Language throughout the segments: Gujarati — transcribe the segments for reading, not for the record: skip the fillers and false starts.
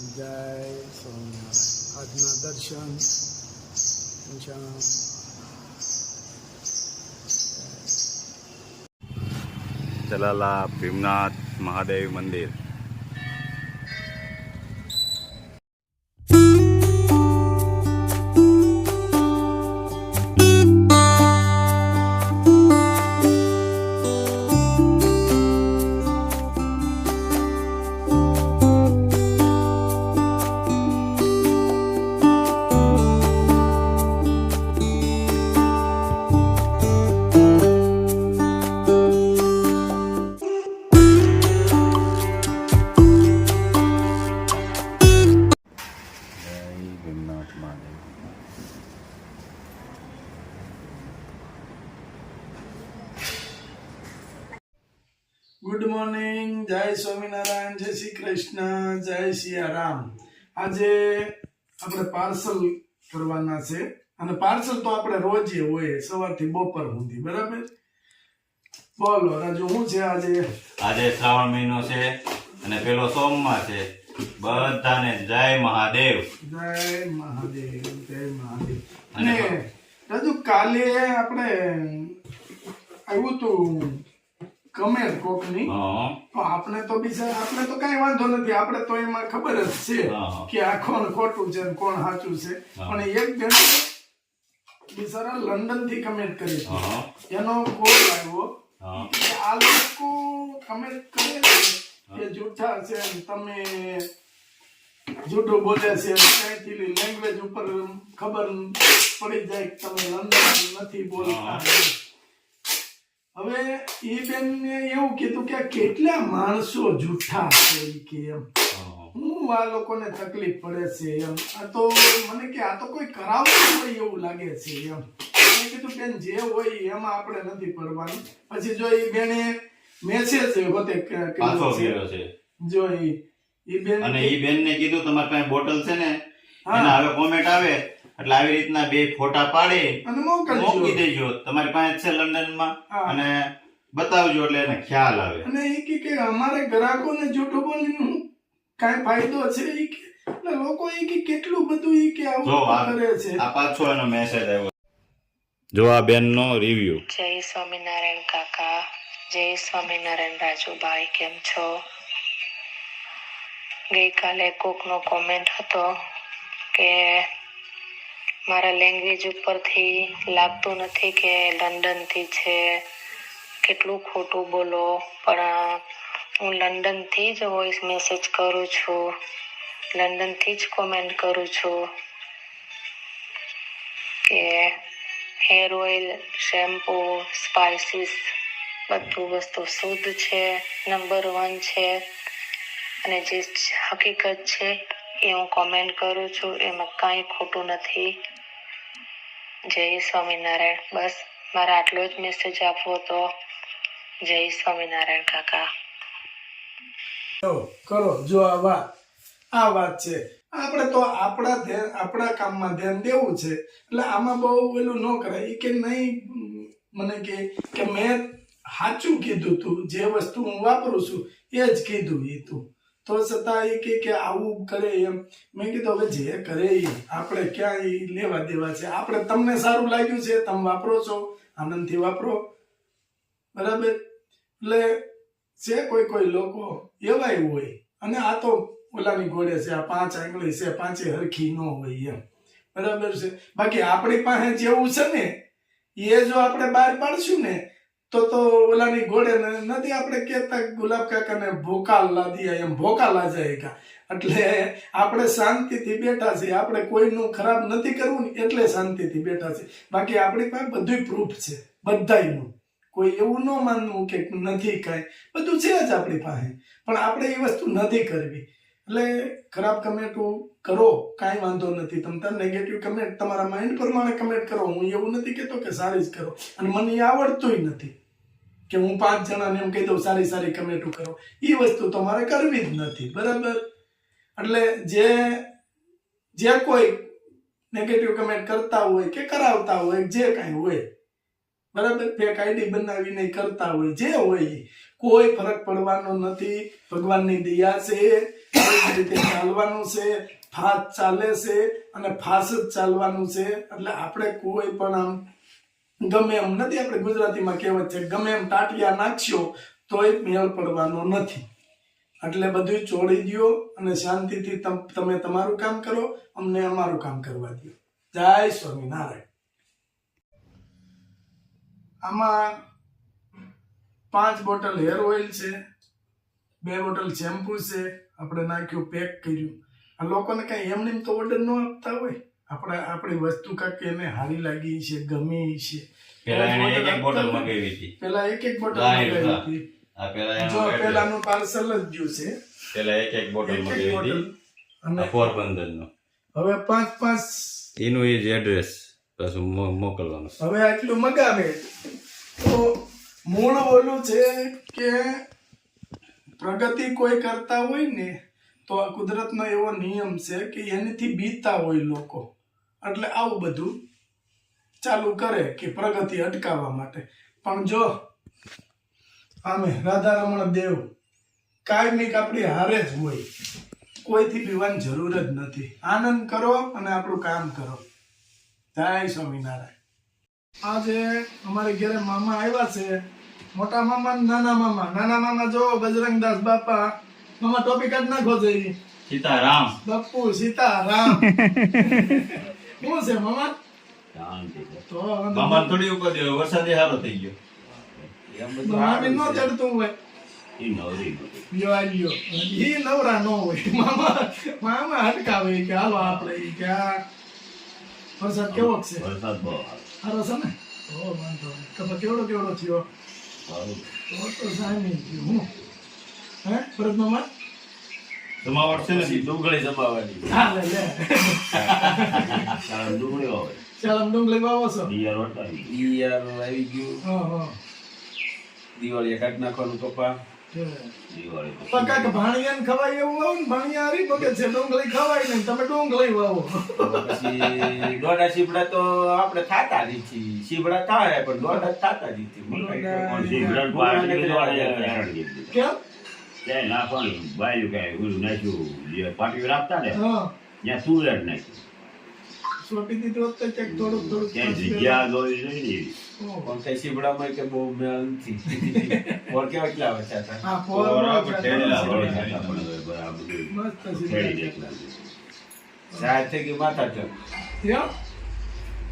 જય સ્વામિનારાયણ. આજના દર્શન ચલાલા ભીમનાથ મહાદેવ મંદિર. Good morning. જય સ્વામિનારાયણ, જય શ્રી કૃષ્ણ, જય સિયારામ. આજે આપણે પાર્સલ કરવાના છે અને પાર્સલ તો આપણે રોજે હોય, સવારથી બપોર સુધી. બરાબર? બોલો રાજુ, શું છે આજે? આજે શ્રાવણ મહિનો છે અને પેલો સોમવાર છે. બધાને જય મહાદેવ. જય મહાદેવ, જય મહાદેવ. અને રાજુ, કાલે આપણે આવ્યું તું કમેન્ટ કોકની, તો આપણે તો કઈ વાંધો નથી, આપણે તો એમાં ખબર જ છે કે આ કોણ ખોટું છે કોણ સાચું છે. પણ એક બેન બિચારા લંડન થી કમેન્ટ કરી હતી, એનો કોલ આવ્યો કે આ લોકો કમેન્ટ કરે છે કે જૂઠા છે, તમે જૂઠું બોલે છે, કઈથી લેંગ્વેજ ઉપર ખબર પડી જાય કે તમે લંડન નથી બોલતા. હવે એ બેન ને એવું કીધું કે કેટલા માણસો જૂઠા છે કે એમ હું આ લોકોને તકલીફ પડે છે એમ. આ તો મને કે આ તો કોઈ કરાવતું હોય એવું લાગે છે એમ. મેં કીધું બેન જે હોય એમાં આપણે નથી પડવાનું. પછી જો એ બેને મેસેજ હોતે કર્યો છે, જો એ બેન અને એ બેન ને કીધું તમારી પાસે બોટલ છે ને, એના હવે કોમેન્ટ આવે એટલે આવી રીતના બે ફોટા પાડી અને મોકલી દેજો. તમારી પાસે છે લંડન માં, અને બતાવજો એટલે એને ખ્યાલ આવે. અને એ કે અમારે ગ્રાહકોને જૂઠું બોલીને કાંઈ ફાયદો છે એ કે લોકો એ કે કેટલું બધું એ કે આવું કરે છે. આ પાછો એનો મેસેજ આવ્યો. જો આ બેન નો રિવ્યુ. જય સ્વામિનારાયણ કાકા, જય સ્વામિનારાયણ રાજુભાઈ, કેમ છો? ગઈકાલે કોકનો કોમેન્ટ હતો કે મારા લેંગ્વેજ ઉપરથી લાગતું નથી કે લંડનથી છે, કેટલું ખોટું બોલો. પણ હું લંડનથી જ વોઇસ મેસેજ કરું છું, લંડનથી જ કોમેન્ટ કરું છું કે હેર ઓઇલ, શેમ્પૂ, સ્પાઇસીસ બધું વસ્તુ શુદ્ધ છે, નંબર 1 છે. અને જે હકીકત છે એ હું કોમેન્ટ કરું છું, એમાં કાંઈ ખોટું નથી. જય સ્વામિનારાયણ. બસ મારા આટલો જ મેસેજ આપવો તો. જય સ્વામિનારાયણ કાકા. કરો જો આ વાત છે. આપણે તો આપણા કામમાં ધ્યાન દેવું છે. એટલે આમાં બહુ પેલું ન કરાય. એ કે નહીં, મને કે મેં સાચું કીધું તું, જે વસ્તુ હું વાપરું છું એ જ કીધું એ તું, તો છતાં એ કે આવું કરે એમ. મેં કીધું હવે જે કરે એ આપણે ક્યાં એ લેવા દેવા છે. આપણે તમને સારું લાગ્યું છે, તમે વાપરો છો, આનંદથી વાપરો. બરાબર? એટલે છે કોઈ લોકો એવાય હોય, અને આ તો ઓલાની ઘોડે છે, આ 5 આંગળી છે, 5 હરખી ન હોય એમ. બરાબર છે? બાકી આપણી પાસે જેવું છે ને એ જો આપણે બહાર પાડશું ને તો ઓલાની ઘોડે નથી આપણે કહેતા ગુલાબ કાકાને ભોકાલ લા દિયા, એમ ભોકાલ આ જાયગા. એટલે આપણે શાંતિથી બેઠા છીએ, આપણે કોઈનું ખરાબ નથી કરવું ને એટલે શાંતિથી બેઠા છે. બાકી આપણી પાસે બધું પ્રૂફ છે બધાયનું. કોઈ એવું ન માનવું કે નથી કાંઈ, બધું છે જ આપણી પાસે, પણ આપણે એ વસ્તુ નથી કરવી. એટલે ખરાબ કમેન્ટો કરો, કાંઈ વાંધો નથી. તમે નેગેટિવ કમેન્ટ તમારા માઇન્ડ પ્રમાણે કમેન્ટ કરો. હું એવું નથી કહેતો કે સારી જ કરો, અને મને એ આવડતું નથી કે હું 5 જણાને એમ કહી દઉં સારી કમેન્ટો કરો. એ વસ્તુ તમારે કરવી જ નથી. બરાબર? એટલે જે કોઈ નેગેટિવ કમેન્ટ કરતા હોય કે કરાવતા હોય, જે કાંઈ હોય, બરાબર, ફેક આઈડી બનાવીને કરતા હોય, જે હોય કોઈ ફરક પડવાનો નથી. ભગવાનની દયા છે, આવી જ રીતે ચાલવાનું છે, ફાસ્ટ ચાલે છે અને ફાસ્ટ જ ચાલવાનું છે. એટલે આપણે કોઈ પણ આમ ગમે એમ નથી, આપણે ગુજરાતીમાં કહેવત છે ગમે એમ ટાટિયા નાખશો તોય મેળ પડવાનો નથી. એટલે બધું છોડી દ્યો અને શાંતિથી તમે તમારું કામ કરો, અમને અમારું કામ કરવા દો. જય સ્વામિનારાયણ. આમાં 5 બોટલ હેર ઓઇલ છે, 2 બોટલ શેમ્પુ છે, આપણે નાખ્યું, પેક કર્યું. આ લોકોને કઈ એમને તો ઓર્ડર ન આપતા હોય, આપણી વસ્તુ કાંઈક એને સારી લાગી છે, ગમી છે, પેલા એને એક બોટલ મંગાવી હતી. પેલા એક બોટલ મંગાવી હતી. આ પેલા જો પેલાનું પાર્સલ જ ગયું છે, પેલા એક બોટલ મંગાવી હતી. અને પોરબંદરનો હવે 5 એનું એ જ એડ્રેસ પાછું મોકલવાનું છે. હવે આટલું મગાવે તો મૂળ ઓલું છે કે પ્રગતિ કોઈ કરતા હોય ને તો આ કુદરતનો એવો નિયમ છે કે એનાથી બીતા હોય લોકો, એટલે આવું બધું ચાલુ કરે કે પ્રગતિ અટકાવવા માટે. પણ જો આમે રાધારમણ દેવ કાયમિક આપણી હારે જ હોય, કોઈથી પીવાની જરૂર જ નથી. આનંદ કરો અને આપણું કામ કરો. જય સ્વામિનારાયણ. આજે અમારે ઘરે મામા આવ્યા છે, મોટા મામા ને નાના મામા. નાના મામા જો બજરંગદાસ બાપા. મામા ટોપિક જ નાખો જોઈએ. સીતારામ બાપુ સીતારામ. શું છે મામા? તો મામા થોડી ઉપર ગયો, વરસાદ સારો થઈ ગયો. મામી નો ચડતું હોય લ્યો આલ્યો. ઈ નવરા નો હોય. મામા હટકાવે કે હાલો આપણે ઈ કે આ વરસાદ કેવો છે? વરસાદ બહુ સારો છે ને? ઓ વાંધો નહીં. કપા કેવડો થયો? તો સામી ગયું હું. હે ભરત મામા? જમાવટ છે ને ડુંગળી જમાવાની. હા લે ડુંગળી હોય. ચાલ ડુંગળી વાવો છો? ઈયર વટાવી. ઈયર આવી ગયું. હા. દિવાળી કાઢ નાખવાનું કપા. દિવાળી તો પણ કાંઈક ભાણિયાને ખવાય એવું હોય ને, ભાણિયા હારી પગે છે, ડુંગળી ખવાય નહીં, તમે ડુંગળી વાવો. પછી દોડા સીબડા તો આપણે ખાતા જ છીએ. સીબડા થાય પણ દોડા ખાતા જ છીએ. સિગરેટ પાર્ટી હેરાન કરી દીધું. કેમ? ત્યાં નાખવાનું બાયું કાંઈ ઓલું નાખ્યું, જે પાટીઓ રાખતા ને હા ત્યાં સુરેડ નાખ્યું. સોંપી દીધું હોત તો ક્યાંક થોડુંક ત્યાં જગ્યા દોરી જોઈ ને એવી. પણ કઈ સીબડામાં કે બહુ મેળ નથી. ઓર કેવા કેટલા વર્ષ હતા? હા, બરાબર ઠેલા પોર વળી નાખ્યા પણ હવે બરાબર મસ્ત છે. ખેડી દેખલા. સાહેબ થઈ ગઈ માથા ચડ. એમ?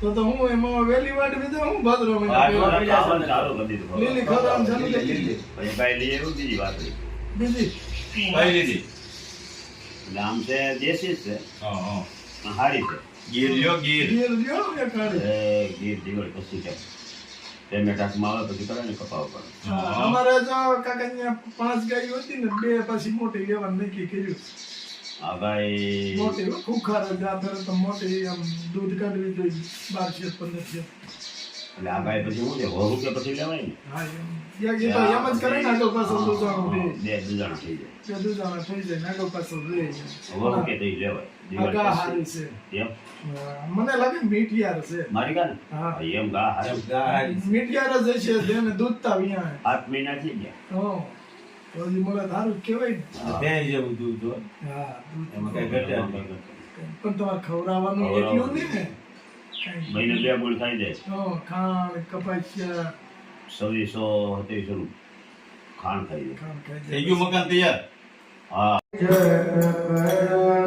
તો હું એમાં વેલી વાટ બીજો હું ભદ્રો આ મહિના જોડા ખાવાનું ચાલુ કરી દીધું. લીલી ખરામ ચાલુ કરી દીધી. પછી કાંઈ લઈ એવું બીજી વાત રહી. બીજી કઈ લીધી? એટલે આમ છે દેશી જ છે, પણ સારી છે. ગીર લ્યો ગીર. ગીર લ્યો એક હારી. ગીર દિવાળી પછી કે પેમેન્ટાસમાં આવે પછી કરે ને કપાવ પર. હા, અમારે જો કાકા ત્યાં 5 ગાયો હતી ને 2 પછી મોટી લેવાનું નક્કી કર્યું. આ ભાઈ મોટી હો, ખુખાર જ આ ફેરે તો મોટી આમ દૂધ કાઢવી જોઈએ 12 15 છે. એટલે આ ભાઈ પછી શું છે વહુ કે પછી લેવાય ને. હા એમ એ તો એમ જ કરે ને, આગળ પાછળ દૂધાણું રહે. બે દુજાણા થઈ જાય. બે દૂધાણા થઈ જાય ને આગળ પાછળ રહે જાય. વહુ કે તો ઈ લેવાય. આ ગા દિવાળી હારી છે. પછી. એમ હા, મને લાગે ને મીઠિયાર છે. મારી કાને હા. એમ ગા હારે એમ ગાય. મીઠિયાર જ છે, જેને દૂધતા વિયા. 7 મહિના થઈ ગયા. હા તો હજી મને સારું જ કહેવાય ને. ભેંસ જેવું દૂધ હોય. હા દૂધ. એમાં કઈ ઘટે નહીં. પણ તમારે ખવડાવવાનું એટલું નહીં ને. કાંઈ. મહિને 2 બોલ ખાઈ જાય. હા, ખાંડ કપાસિયા 2600 નું ખાંડ ખાઈ જાય. ખાંડ ખાઈ થઈ ગયું મકાન તૈયાર. હા જાય.